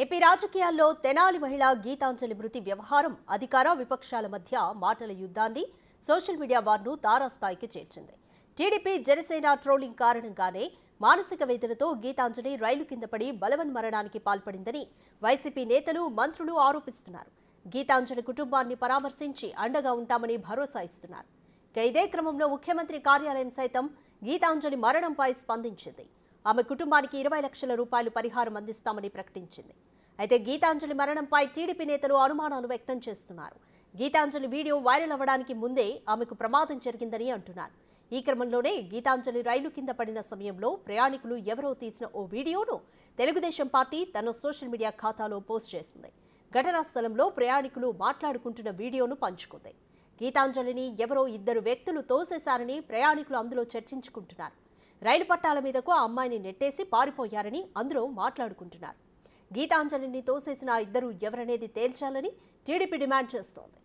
AP రాజకీయాల్లో తెనాలి మహిళ గీతాంజలి మృతి వ్యవహారం అధికార విపక్షాల మధ్య మాటల యుద్ధాన్ని సోషల్ మీడియా వార్ను తారాస్థాయికి చేర్చింది. టీడీపీ జనసేన ట్రోలింగ్ కారణంగానే మానసిక వేదనతో గీతాంజలి రైలు కింద పడి బలవన్మరణానికి పాల్పడిందని వైసీపీ నేతలు, మంత్రులు ఆరోపిస్తున్నారు. గీతాంజలి కుటుంబాన్ని పరామర్శించి అండగా ఉంటామని భరోసా ఇస్తున్నారు. ఇదే క్రమంలో ముఖ్యమంత్రి కార్యాలయం సైతం గీతాంజలి మరణంపై స్పందించింది. ఆమె కుటుంబానికి 20 లక్షల రూపాయలు పరిహారం అందిస్తామని ప్రకటించింది. అయితే గీతాంజలి మరణంపై టీడీపీ నేతలు అనుమానాలు వ్యక్తం చేస్తున్నారు. గీతాంజలి వీడియో వైరల్ అవ్వడానికి ముందే ఆమెకు ప్రమాదం జరిగిందని అంటున్నారు. ఈ క్రమంలోనే గీతాంజలి రైలు కింద పడిన సమయంలో ప్రయాణికులు ఎవరో తీసిన ఓ వీడియోను తెలుగుదేశం పార్టీ తన సోషల్ మీడియా ఖాతాలో పోస్ట్ చేసింది. ఘటనా స్థలంలో ప్రయాణికులు మాట్లాడుకుంటున్న వీడియోను పంచుకుంది. గీతాంజలిని ఎవరో 2 వ్యక్తులు తోసేశారని ప్రయాణికులు అందులో చర్చించుకుంటున్నారు. రైలు పట్టాల మీదకు ఆ అమ్మాయిని నెట్టేసి పారిపోయారని అందులో మాట్లాడుకుంటున్నారు. గీతాంజలిని తోసేసిన ఆ 2 ఎవరనేది తేల్చాలని టీడీపీ డిమాండ్ చేస్తోంది.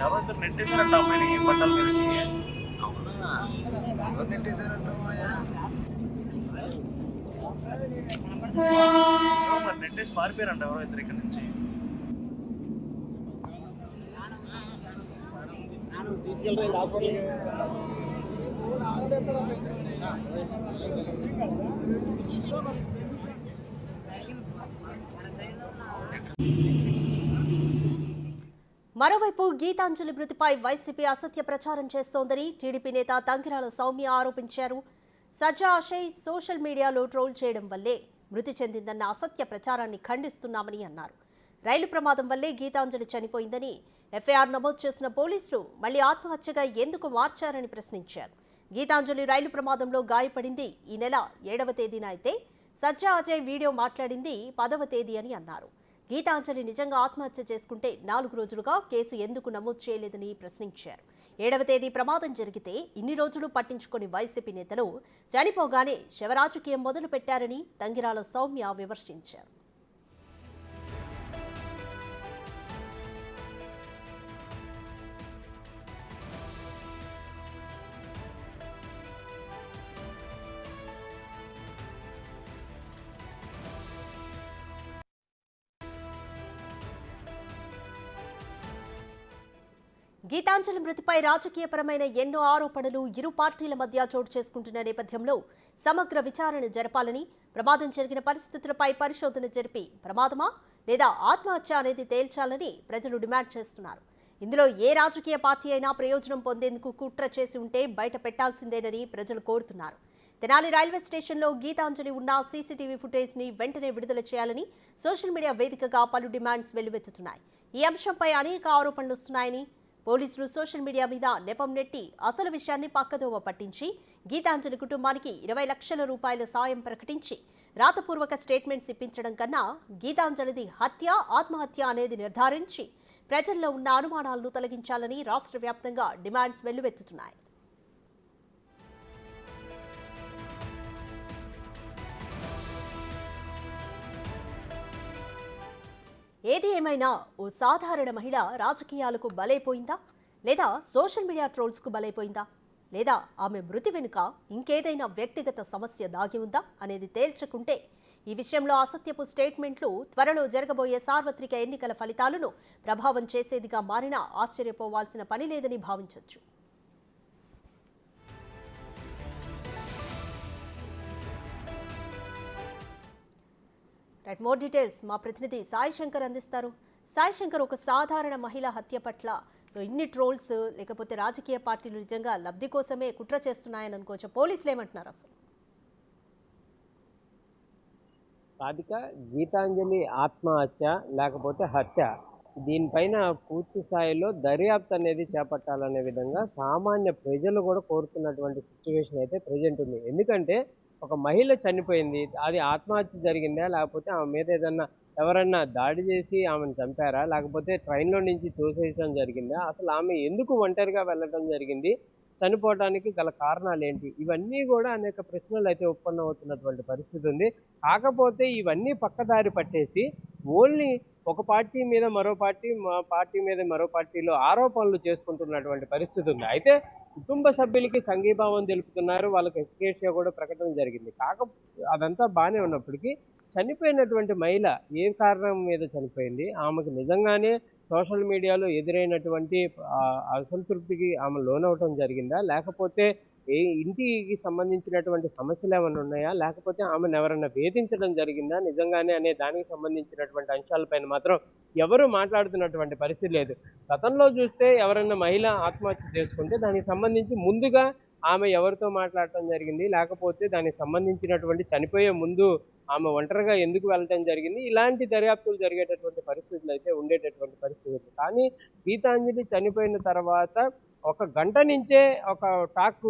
ఎవరిద్దరు నెట్టేశారంట అమ్మాయిని పట్టాల మీదకి. అవునా, ఎవరు నెట్టేశారంట మరి నెట్టేసి పారిపోయారంట ఎవరో ఇద్దరు ఇక్కడ నుంచి. మరోవైపు గీతాంజలి మృతిపై వైసీపీ అసత్య ప్రచారం చేస్తోందని టీడీపీ నేత తంగిరాల సౌమ్య ఆరోపించారు. సజ్జా అజయ్ సోషల్ మీడియాలో ట్రోల్ చేయడం వల్లే మృతి చెందిందన్న అసత్య ప్రచారాన్ని ఖండిస్తున్నామని అన్నారు. రైలు ప్రమాదం వల్లే గీతాంజలి చనిపోయిందని ఎఫ్ఐఆర్ నమోదు చేసిన పోలీసులు మళ్లీ ఆత్మహత్యగా ఎందుకు మార్చారని ప్రశ్నించారు. గీతాంజలి రైలు ప్రమాదంలో గాయపడింది ఈ నెల 7వ తేదీన అయితే సజ్జా అజయ్ వీడియో మాట్లాడింది 10వ తేదీ అని అన్నారు. గీతాంజలి నిజంగా ఆత్మహత్య చేసుకుంటే 4 రోజులుగా కేసు ఎందుకు నమోదు చేయలేదని ప్రశ్నించారు. 7వ తేదీ ప్రమాదం జరిగితే ఇన్ని రోజులు పట్టించుకొని వైసీపీ నేతలు చనిపోగానే శవరాజకీయం మొదలు పెట్టారని తంగిరాల సౌమ్య విమర్శించారు. గీతాంజలి మృతిపై రాజకీయపరమైన ఎన్నో ఆరోపణలు ఇరు పార్టీల మధ్య చోటు చేసుకుంటున్న నేపథ్యంలో సమగ్ర విచారణ జరపాలని, ప్రమాదం జరిగిన పరిస్థితులపై పరిశోధన జరిపి ప్రమాదమా లేదా ఆత్మహత్య అనేది తేల్చాలని ప్రజలు డిమాండ్ చేస్తున్నారు. ఇందులో ఏ రాజకీయ పార్టీ అయినా ప్రయోజనం పొందేందుకు కుట్ర చేసి ఉంటే బయట పెట్టాల్సిందేనని ప్రజలు కోరుతున్నారు. తెనాలి రైల్వే స్టేషన్లో గీతాంజలి ఉన్న సీసీటీవీ ఫుటేజ్ని వెంటనే విడుదల చేయాలని సోషల్ మీడియా వేదికగా పలు డిమాండ్స్ వెల్లువెత్తుతున్నాయి. ఈ అంశంపై అనేక ఆరోపణలు వస్తున్నాయని, పోలీసులు సోషల్ మీడియా మీద నెపం నెట్టి అసలు విషయాన్ని పక్కదోవ పట్టించి గీతాంజలి కుటుంబానికి 20 లక్షల రూపాయల సాయం ప్రకటించి రాతపూర్వక స్టేట్మెంట్స్ ఇప్పించడం కన్నా గీతాంజలిది హత్య, ఆత్మహత్య అనేది నిర్ధారించి ప్రజల్లో ఉన్న అనుమానాలను తొలగించాలని రాష్ట్ర వ్యాప్తంగా డిమాండ్స్ వెల్లువెత్తుతున్నాయి. ఏది ఏమైనా ఓ సాధారణ మహిళ రాజకీయాలకు బలైపోయిందా, లేదా సోషల్ మీడియా ట్రోల్స్కు బలైపోయిందా, లేదా ఆమె మృతి వెనుక ఇంకేదైనా వ్యక్తిగత సమస్య దాగి ఉందా అనేది తేల్చకుంటే ఈ విషయంలో అసత్యపు స్టేట్మెంట్లు త్వరలో జరగబోయే సార్వత్రిక ఎన్నికల ఫలితాలను ప్రభావం చేసేదిగా మారినా ఆశ్చర్యపోవాల్సిన పని లేదని భావించవచ్చు. మోర్ డీటెయిల్స్ మా ప్రతినిధి సాయి శంకర్ అందిస్తారు. సాయి శంకర్, ఒక సాధారణ మహిళ హత్య పట్ల ఇన్ని ట్రోల్స్, లేకపోతే రాజకీయ పార్టీలు నిజంగా లబ్ధి కోసమే కుట్ర చేస్తున్నాయని అనుకోవచ్చు. పోలీసులు ఏమంటున్నారు అసలు? రాధిక, గీతాంజలి ఆత్మహత్య లేకపోతే హత్య, దీనిపైన పూర్తి స్థాయిలో దర్యాప్తు అనేది చేపట్టాలనే విధంగా సామాన్య ప్రజలు కూడా కోరుతున్నటువంటి సిచ్యువేషన్ అయితే ప్రజెంట్ ఉంది. ఎందుకంటే ఒక మహిళ చనిపోయింది, అది ఆత్మహత్య జరిగిందా, లేకపోతే ఆమె మీద ఏదన్నా ఎవరన్నా దాడి చేసి ఆమెను చంపారా, లేకపోతే ట్రైన్లో నుంచి తోసేయడం జరిగిందా, అసలు ఆమె ఎందుకు ఒంటరిగా వెళ్ళడం జరిగింది, చనిపోవడానికి గల కారణాలు ఏంటి, ఇవన్నీ కూడా అనేక ప్రశ్నలు అయితే ఉత్పన్నమవుతున్నటువంటి పరిస్థితి ఉంది. కాకపోతే ఇవన్నీ పక్కదారి పట్టేసి ఓన్లీ ఒక పార్టీ మీద మరో పార్టీ, మా పార్టీ మీద మరో పార్టీలో ఆరోపణలు చేసుకుంటున్నటువంటి పరిస్థితి ఉంది. అయితే కుటుంబ సభ్యులకి సంఘీభావం తెలుపుతున్నారు, వాళ్ళకి ఎక్స్‌గ్రేషియా కూడా ప్రకటన జరిగింది. అదంతా బాగానే ఉన్నప్పటికీ చనిపోయినటువంటి మహిళ ఏ కారణం మీద చనిపోయింది, ఆమెకు నిజంగానే సోషల్ మీడియాలో ఎదురైనటువంటి అసంతృప్తికి ఆమె లోనవటం జరిగిందా, లేకపోతే ఇంటికి సంబంధించినటువంటి సమస్యలు ఏమైనా ఉన్నాయా, లేకపోతే ఆమెను ఎవరైనా వేధించడం జరిగిందా నిజంగానే అనే దానికి సంబంధించినటువంటి అంశాలపైన మాత్రం ఎవరు మాట్లాడుతున్నటువంటి పరిస్థితి లేదు. గతంలో చూస్తే ఎవరైనా మహిళ ఆత్మహత్య చేసుకుంటే దానికి సంబంధించి ముందుగా ఆమె ఎవరితో మాట్లాడటం జరిగింది, లేకపోతే దానికి సంబంధించినటువంటి చనిపోయే ముందు ఆమె ఒంటరిగా ఎందుకు వెళ్ళటం జరిగింది, ఇలాంటి దర్యాప్తులు జరిగేటటువంటి పరిస్థితులు అయితే ఉండేటటువంటి పరిస్థితులు. కానీ గీతాంజలి చనిపోయిన తర్వాత ఒక గంట నుంచే ఒక టాక్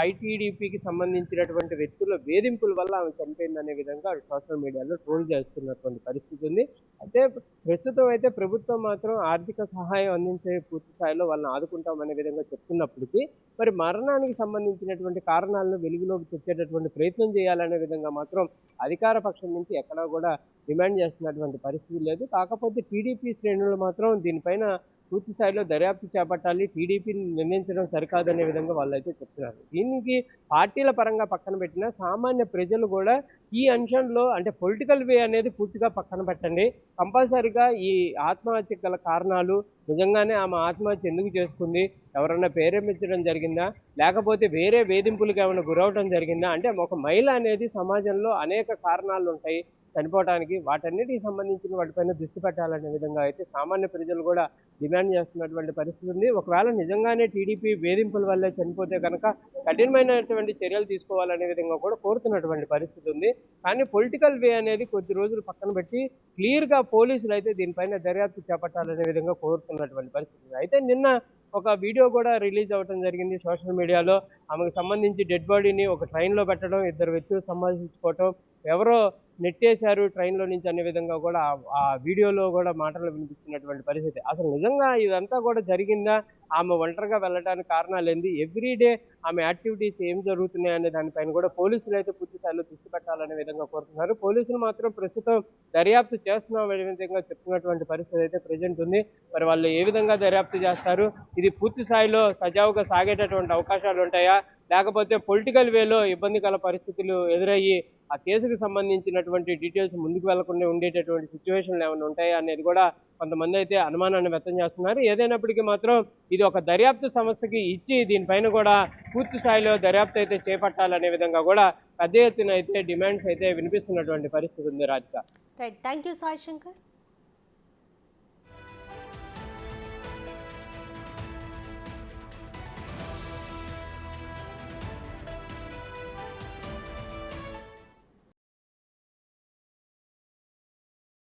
ఐటీడీపీకి సంబంధించినటువంటి వ్యక్తుల వేధింపుల వల్ల ఆమె చనిపోయిందనే విధంగా సోషల్ మీడియాలో ట్రోల్ చేస్తున్నటువంటి పరిస్థితి ఉంది. అయితే ప్రస్తుతం అయితే ప్రభుత్వం మాత్రం ఆర్థిక సహాయం అందించే పూర్తి స్థాయిలో వాళ్ళని ఆదుకుంటామనే విధంగా చెప్తున్నప్పటికీ మరి మరణానికి సంబంధించినటువంటి కారణాలను వెలుగులోకి తెచ్చేటటువంటి ప్రయత్నం చేయాలనే విధంగా మాత్రం అధికార పక్షం నుంచి ఎక్కడా కూడా డిమాండ్ చేస్తున్నటువంటి పరిస్థితి లేదు. కాకపోతే టీడీపీ శ్రేణులు మాత్రం దీనిపైన పూర్తి స్థాయిలో దర్యాప్తు చేపట్టాలి, టీడీపీని నిర్ణయించడం సరికాదనే విధంగా వాళ్ళు అయితే చెప్తున్నారు. దీనికి పార్టీల పరంగా పక్కన పెట్టినా సామాన్య ప్రజలు కూడా ఈ అంశంలో అంటే పొలిటికల్ వే అనేది పూర్తిగా పక్కన పెట్టండి, కంపల్సరిగా ఈ ఆత్మహత్యకు గల కారణాలు, నిజంగానే ఆమె ఆత్మహత్య ఎందుకు చేసుకుంది, ఎవరన్నా ప్రేరేపించడం జరిగిందా, లేకపోతే వేరే వేధింపులకు ఏమైనా గురవడం జరిగిందా, అంటే ఒక మహిళ అనేది సమాజంలో అనేక కారణాలు ఉంటాయి చనిపోవడానికి, వాటన్నిటికి సంబంధించిన వాటిపైన దృష్టి పెట్టాలనే విధంగా అయితే సామాన్య ప్రజలు కూడా డిమాండ్ చేస్తున్నటువంటి పరిస్థితి ఉంది. ఒకవేళ నిజంగానే టీడీపీ వేధింపుల వల్లే చనిపోతే కనుక కఠినమైనటువంటి చర్యలు తీసుకోవాలనే విధంగా కూడా కోరుతున్నటువంటి పరిస్థితి ఉంది. కానీ పొలిటికల్ వే అనేది కొద్ది రోజులు పక్కన పెట్టి క్లియర్గా పోలీసులు అయితే దీనిపైన దర్యాప్తు చేపట్టాలనే విధంగా కోరుతున్నటువంటి పరిస్థితి. అయితే నిన్న ఒక వీడియో కూడా రిలీజ్ అవ్వడం జరిగింది సోషల్ మీడియాలో. ఆమెకు సంబంధించి డెడ్ బాడీని ఒక ట్రైన్లో పెట్టడం, ఇద్దరు వ్యక్తులు సంభాషించుకోవటం, ఎవరో నెట్టేశారు ట్రైన్లో నుంచి అనే విధంగా కూడా ఆ వీడియోలో కూడా మాటలు వినిపించినటువంటి పరిస్థితి. అసలు నిజంగా ఇదంతా కూడా జరిగిందా, ఆమె ఒంటరిగా వెళ్ళడానికి కారణాలు ఏంది, ఎవ్రీడే ఆమె యాక్టివిటీస్ ఏం జరుగుతున్నాయి అనే దానిపైన కూడా పోలీసులు అయితే పూర్తి స్థాయిలో దృష్టి పెట్టాలనే విధంగా కోరుతున్నారు. పోలీసులు మాత్రం ప్రస్తుతం దర్యాప్తు చేస్తున్నాం అనే విధంగా చెప్తున్నటువంటి పరిస్థితి అయితే ప్రజెంట్ ఉంది. మరి వాళ్ళు ఏ విధంగా దర్యాప్తు చేస్తారు, ఇది పూర్తి స్థాయిలో సజావుగా సాగేటటువంటి అవకాశాలు ఉంటాయా, లేకపోతే పొలిటికల్ వేలో ఇబ్బందికర పరిస్థితులు ఎదురయ్యి ఆ కేసుకు సంబంధించినటువంటి డీటెయిల్స్ ముందుకు వెళ్లకుండా ఉండేటటువంటి సిచ్యువేషన్లు ఏమైనా ఉంటాయా అనేది కూడా కొంతమంది అయితే అనుమానాన్ని వ్యక్తం చేస్తున్నారు. ఏదైనప్పటికీ మాత్రం ఇది ఒక దర్యాప్తు సంస్థకి ఇచ్చి దీనిపైన కూడా పూర్తి స్థాయిలో దర్యాప్తు అయితే చేపట్టాలనే విధంగా కూడా పెద్ద ఎత్తున అయితే డిమాండ్స్ అయితే వినిపిస్తున్నటువంటి పరిస్థితి ఉంది. Radhika. Right, thank you Sai Shankar.